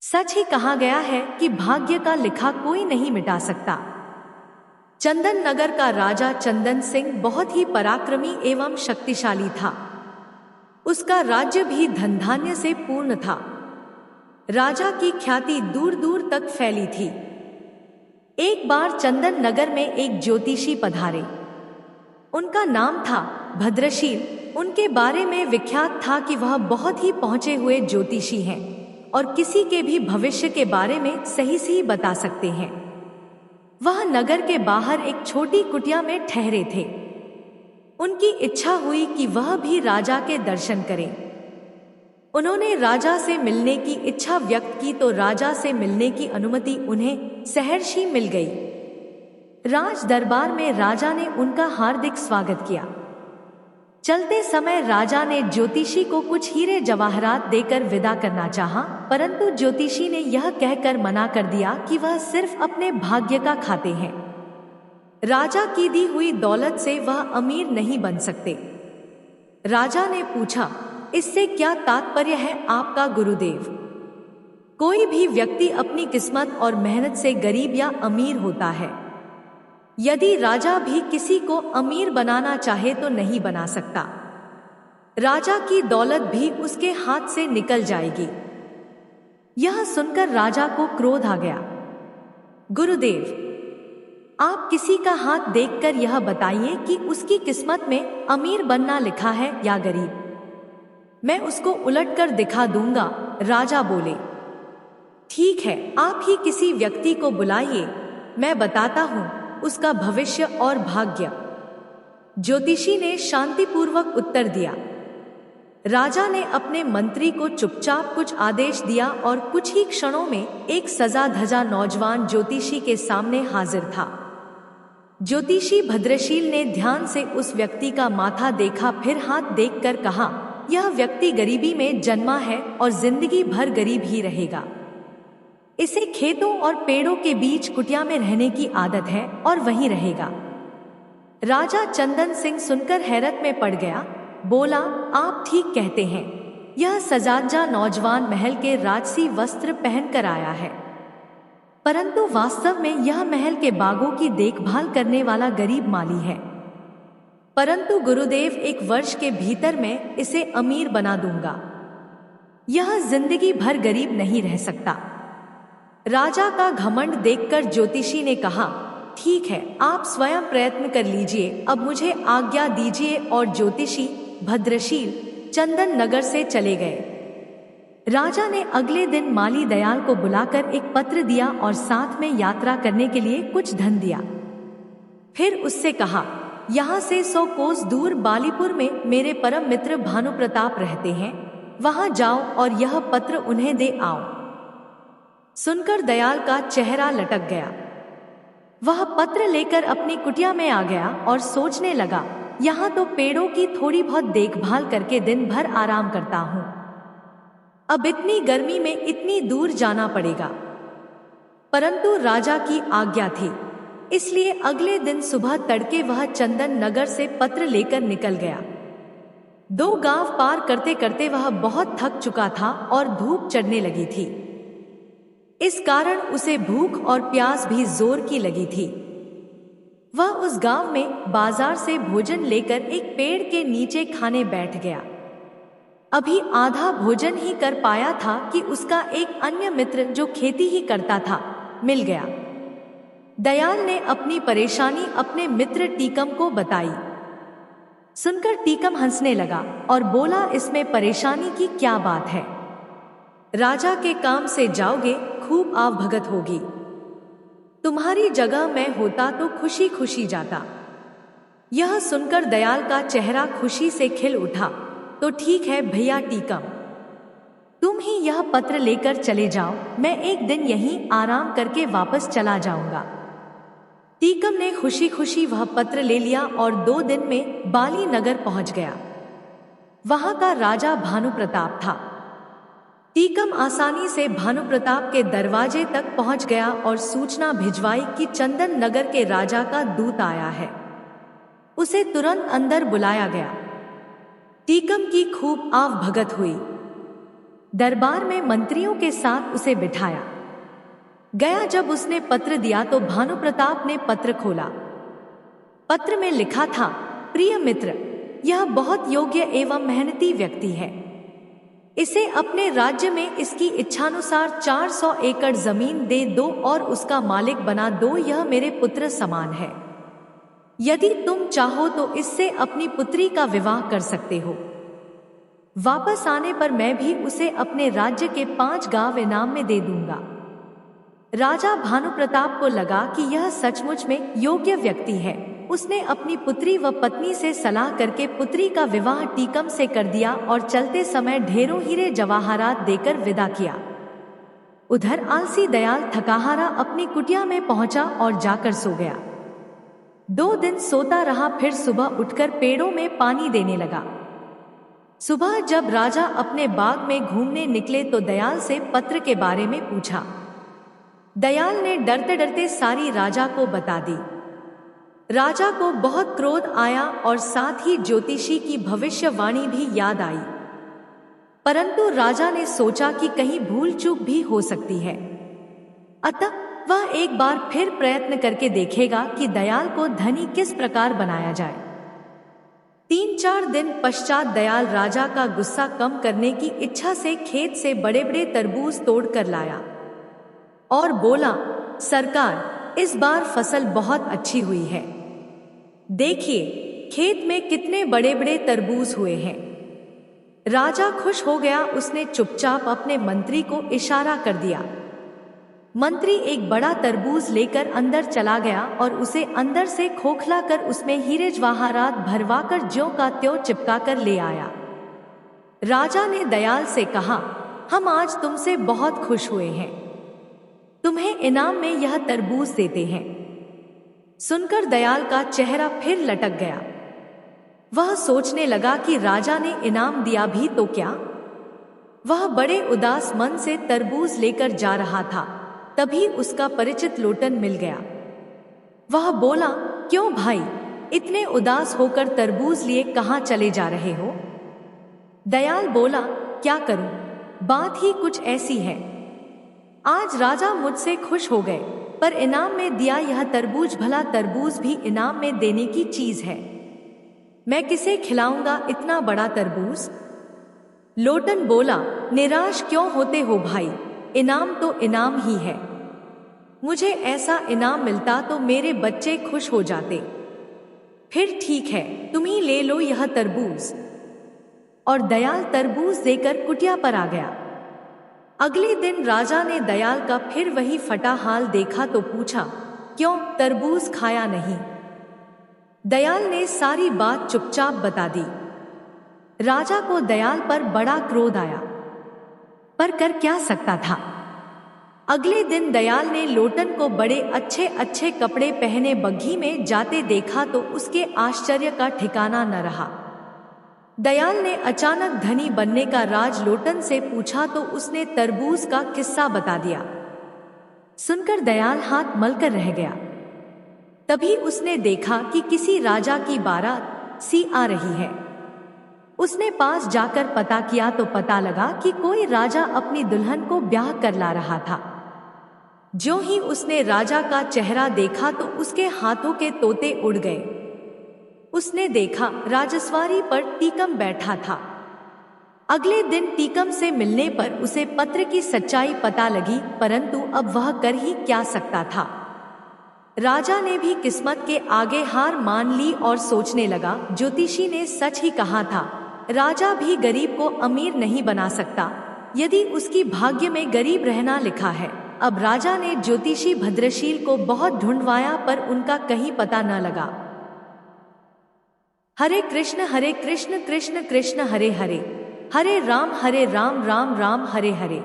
सच ही कहा गया है कि भाग्य का लिखा कोई नहीं मिटा सकता। चंदन नगर का राजा चंदन सिंह बहुत ही पराक्रमी एवं शक्तिशाली था। उसका राज्य भी धन धान्य से पूर्ण था। राजा की ख्याति दूर दूर तक फैली थी। एक बार चंदन नगर में एक ज्योतिषी पधारे। उनका नाम था भद्रशील। उनके बारे में विख्यात था कि वह बहुत ही पहुंचे हुए ज्योतिषी हैं और किसी के भी भविष्य के बारे में सही सही बता सकते हैं। वह नगर के बाहर एक छोटी कुटिया में ठहरे थे। उनकी इच्छा हुई कि वह भी राजा के दर्शन करें। उन्होंने राजा से मिलने की इच्छा व्यक्त की तो राजा से मिलने की अनुमति उन्हें सहर्षी मिल गई। राज दरबार में राजा ने उनका हार्दिक स्वागत किया। चलते समय राजा ने ज्योतिषी को कुछ हीरे जवाहरात देकर विदा करना चाहा, परंतु ज्योतिषी ने यह कहकर मना कर दिया कि वह सिर्फ अपने भाग्य का खाते हैं। राजा की दी हुई दौलत से वह अमीर नहीं बन सकते। राजा ने पूछा, इससे क्या तात्पर्य है आपका गुरुदेव? कोई भी व्यक्ति अपनी किस्मत और मेहनत से गरीब या अमीर होता है। यदि राजा भी किसी को अमीर बनाना चाहे तो नहीं बना सकता। राजा की दौलत भी उसके हाथ से निकल जाएगी। यह सुनकर राजा को क्रोध आ गया। गुरुदेव, आप किसी का हाथ देखकर यह बताइए कि उसकी किस्मत में अमीर बनना लिखा है या गरीब। मैं उसको उलटकर दिखा दूंगा। राजा बोले, ठीक है, आप ही किसी व्यक्ति को बुलाइए, मैं बताता हूं उसका भविष्य और भाग्य। ज्योतिषी ने शांतिपूर्वक उत्तर दिया। राजा ने अपने मंत्री को चुपचाप कुछ आदेश दिया और कुछ ही क्षणों में एक सजा धजा नौजवान ज्योतिषी के सामने हाजिर था। ज्योतिषी भद्रशील ने ध्यान से उस व्यक्ति का माथा देखा, फिर हाथ देखकर कहा, यह व्यक्ति गरीबी में जन्मा है और जिंदगी भर गरीब ही रहेगा। इसे खेतों और पेड़ों के बीच कुटिया में रहने की आदत है और वहीं रहेगा। राजा चंदन सिंह सुनकर हैरत में पड़ गया। बोला, आप ठीक कहते हैं, यह सजाजा नौजवान महल के राजसी वस्त्र पहनकर आया है, परंतु वास्तव में यह महल के बागों की देखभाल करने वाला गरीब माली है। परंतु गुरुदेव, 1 वर्ष के भीतर मैं इसे अमीर बना दूंगा। यह जिंदगी भर गरीब नहीं रह सकता। राजा का घमंड देखकर ज्योतिषी ने कहा, ठीक है, आप स्वयं प्रयत्न कर लीजिए, अब मुझे आज्ञा दीजिए। और ज्योतिषी भद्रशील चंदन नगर से चले गए। राजा ने अगले दिन माली दयाल को बुलाकर एक पत्र दिया और साथ में यात्रा करने के लिए कुछ धन दिया। फिर उससे कहा, यहाँ से 100 कोस दूर बालीपुर में मेरे परम मित्र भानु प्रताप रहते हैं, वहां जाओ और यह पत्र उन्हें दे आओ। सुनकर दयाल का चेहरा लटक गया। वह पत्र लेकर अपनी कुटिया में आ गया और सोचने लगा, यहाँ तो पेड़ों की थोड़ी बहुत देखभाल करके दिन भर आराम करता हूँ, अब इतनी गर्मी में इतनी दूर जाना पड़ेगा। परंतु राजा की आज्ञा थी, इसलिए अगले दिन सुबह तड़के वह चंदन नगर से पत्र लेकर निकल गया। 2 गांव पार करते करते वह बहुत थक चुका था और धूप चढ़ने लगी थी। इस कारण उसे भूख और प्यास भी जोर की लगी थी। वह उस गांव में बाजार से भोजन लेकर एक पेड़ के नीचे खाने बैठ गया। अभी आधा भोजन ही कर पाया था कि उसका एक अन्य मित्र जो खेती ही करता था मिल गया। दयाल ने अपनी परेशानी अपने मित्र टीकम को बताई। सुनकर टीकम हंसने लगा और बोला, इसमें परेशानी की क्या बात है? राजा के काम से जाओगे, खूब आवभगत होगी। तुम्हारी जगह मैं होता तो खुशी खुशी जाता। यह सुनकर दयाल का चेहरा खुशी से खिल उठा। तो ठीक है भैया टीकम, तुम ही यह पत्र लेकर चले जाओ, मैं एक दिन यहीं आराम करके वापस चला जाऊंगा। टीकम ने खुशी खुशी वह पत्र ले लिया और 2 दिन में बाली नगर पहुंच गया। वहां का राजा भानु प्रताप था। टीकम आसानी से भानु प्रताप के दरवाजे तक पहुंच गया और सूचना भिजवाई कि चंदन नगर के राजा का दूत आया है। उसे तुरंत अंदर बुलाया गया। टीकम की खूब आवभगत हुई। दरबार में मंत्रियों के साथ उसे बिठाया गया। जब उसने पत्र दिया तो भानुप्रताप ने पत्र खोला। पत्र में लिखा था, प्रिय मित्र, यह बहुत योग्य एवं मेहनती व्यक्ति है। इसे अपने राज्य में इसकी इच्छानुसार 400 एकड़ जमीन दे दो और उसका मालिक बना दो। यह मेरे पुत्र समान है। यदि तुम चाहो तो इससे अपनी पुत्री का विवाह कर सकते हो। वापस आने पर मैं भी उसे अपने राज्य के 5 गांव इनाम में दे दूंगा। राजा भानुप्रताप को लगा कि यह सचमुच में योग्य व्यक्ति है। उसने अपनी पुत्री व पत्नी से सलाह करके पुत्री का विवाह टीकम से कर दिया और चलते समय ढेरों हीरे जवाहरात देकर विदा किया। उधर आलसी दयाल थकाहारा अपनी कुटिया में पहुंचा और जाकर सो गया। 2 दिन सोता रहा, फिर सुबह उठकर पेड़ों में पानी देने लगा। सुबह जब राजा अपने बाग में घूमने निकले तो दयाल से पत्र के बारे में पूछा। दयाल ने डरते डरते सारी राजा को बता दी। राजा को बहुत क्रोध आया और साथ ही ज्योतिषी की भविष्यवाणी भी याद आई, परंतु राजा ने सोचा कि कहीं भूल चूक भी हो सकती है, अतः वह एक बार फिर प्रयत्न करके देखेगा कि दयाल को धनी किस प्रकार बनाया जाए। 3-4 दिन पश्चात दयाल राजा का गुस्सा कम करने की इच्छा से खेत से बड़े बड़े तरबूज तोड़ कर लाया और बोला, सरकार, इस बार फसल बहुत अच्छी हुई है। देखिए खेत में कितने बड़े बड़े तरबूज हुए हैं। राजा खुश हो गया। उसने चुपचाप अपने मंत्री को इशारा कर दिया। मंत्री एक बड़ा तरबूज लेकर अंदर चला गया और उसे अंदर से खोखला कर उसमें हीरे जवाहरात भरवाकर ज्यों का त्यों चिपका कर ले आया। राजा ने दयाल से कहा, हम आज तुमसे बहुत खुश हुए हैं, तुम्हें इनाम में यह तरबूज देते हैं। सुनकर दयाल का चेहरा फिर लटक गया। वह सोचने लगा कि राजा ने इनाम दिया भी तो क्या। वह बड़े उदास मन से तरबूज लेकर जा रहा था, तभी उसका परिचित लोटन मिल गया। वह बोला, क्यों भाई, इतने उदास होकर तरबूज लिए कहाँ चले जा रहे हो? दयाल बोला, क्या करूं, बात ही कुछ ऐसी है। आज राजा मुझसे खुश हो गए, पर इनाम में दिया यह तरबूज, भला तरबूज भी इनाम में देने की चीज है। मैं किसे खिलाऊंगा इतना बड़ा तरबूज? लोटन बोला, निराश क्यों होते हो भाई, इनाम तो इनाम ही है। मुझे ऐसा इनाम मिलता तो मेरे बच्चे खुश हो जाते। फिर ठीक है, तुम ही ले लो यह तरबूज। और दयाल तरबूज देकर कुटिया पर आ गया। अगले दिन राजा ने दयाल का फिर वही फटा हाल देखा तो पूछा, क्यों तरबूज खाया नहीं? दयाल ने सारी बात चुपचाप बता दी। राजा को दयाल पर बड़ा क्रोध आया, पर कर क्या सकता था। अगले दिन दयाल ने लोटन को बड़े अच्छे अच्छे कपड़े पहने बग्घी में जाते देखा तो उसके आश्चर्य का ठिकाना न रहा। दयाल ने अचानक धनी बनने का राज लोटन से पूछा तो उसने तरबूज का किस्सा बता दिया। सुनकर दयाल हाथ मलकर रह गया। तभी उसने देखा कि किसी राजा की बारात सी आ रही है। उसने पास जाकर पता किया तो पता लगा कि कोई राजा अपनी दुल्हन को ब्याह कर ला रहा था। ज्यों ही उसने राजा का चेहरा देखा तो उसके हाथों के तोते उड़ गए। उसने देखा राजस्वारी पर टीकम बैठा था। अगले दिन टीकम से मिलने पर उसे पत्र की सच्चाई पता लगी, परंतु अब वह कर ही क्या सकता था। राजा ने भी किस्मत के आगे हार मान ली और सोचने लगा, ज्योतिषी ने सच ही कहा था, राजा भी गरीब को अमीर नहीं बना सकता यदि उसकी भाग्य में गरीब रहना लिखा है। अब राजा ने ज्योतिषी भद्रशील को बहुत ढूंढवाया पर उनका कहीं पता न लगा। हरे कृष्ण कृष्ण कृष्ण हरे हरे, हरे राम राम राम हरे हरे।